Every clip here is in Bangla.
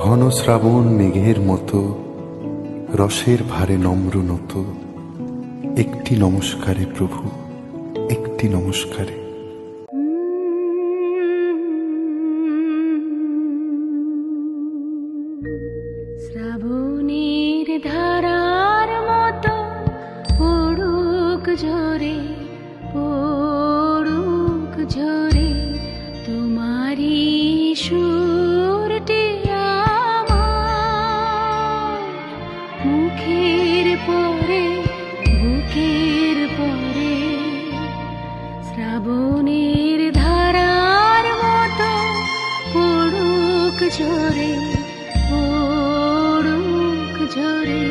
ঘন শ্রাবণ মেঘের মতো রসের ভারে নম্র নত। একটি নমস্কারে প্রভু, একটি নমস্কারে। শ্রাবণের ধারার মতো পড়ুক ঝরে, পড়ুক ঝরে তোমারি সুরটি আমার মুখের পরে, বুকের পরে। শ্রাবণের ধারার মতো পড়ুক ঝরে, পড়ুক ঝরে।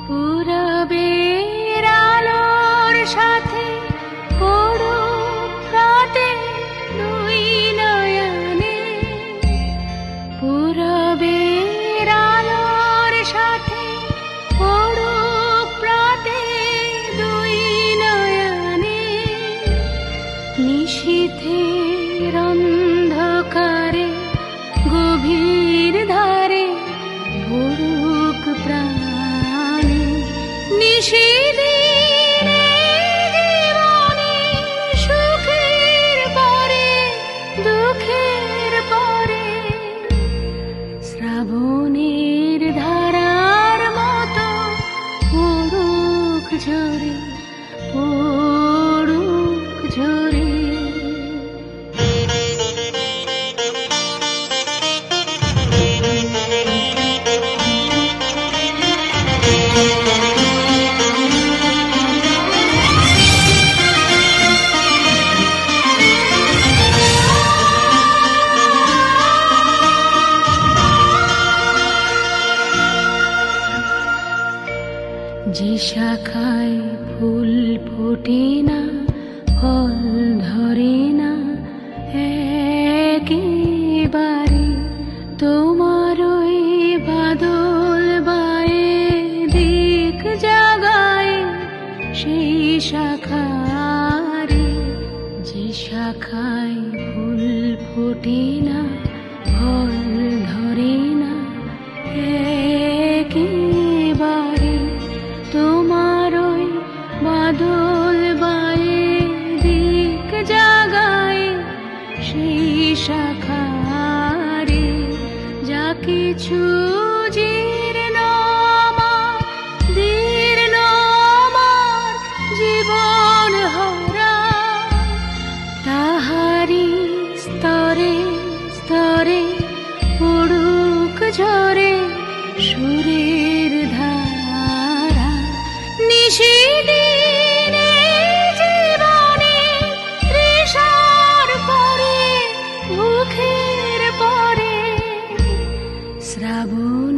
পূরবের আলোর সাথে পড়ুক রাতে দুই নয়নে। পূরবের আলোর সাথে পড়ুক রাতে দুই নয়নে। নিশীথের অন্ধকারে গভীর ধারে পড়ুক প্রাণে। নিশিদিনে জীবনে সুখের পরে, দুঃখের পরে। শ্রাবণের ধারার মতো পড়ুক ঝরে, পড়ুক ঝরে। যে শাখায় ফুল ফোটে না, ফল ধরে না একেবারে, তোমার ওই বাদল বায়ে দিক জাগায় সেই শাখারে। যে শাখায় ফুল ফোটে না, ফল ধরে না একেবারে, তোমার ওই বাদল বায়ে দিক জাগায় সেই শাখারে। যা কিছু জীর্ণ আমার, দীর্ণ আমার জীবন হারা, তাহারি স্তরে স্তরে পড়ুক ঝরে সুরের ধারা। নিশিদিনে জীবনে তৃষার পরে, ভুখের পরে। শ্রাবণ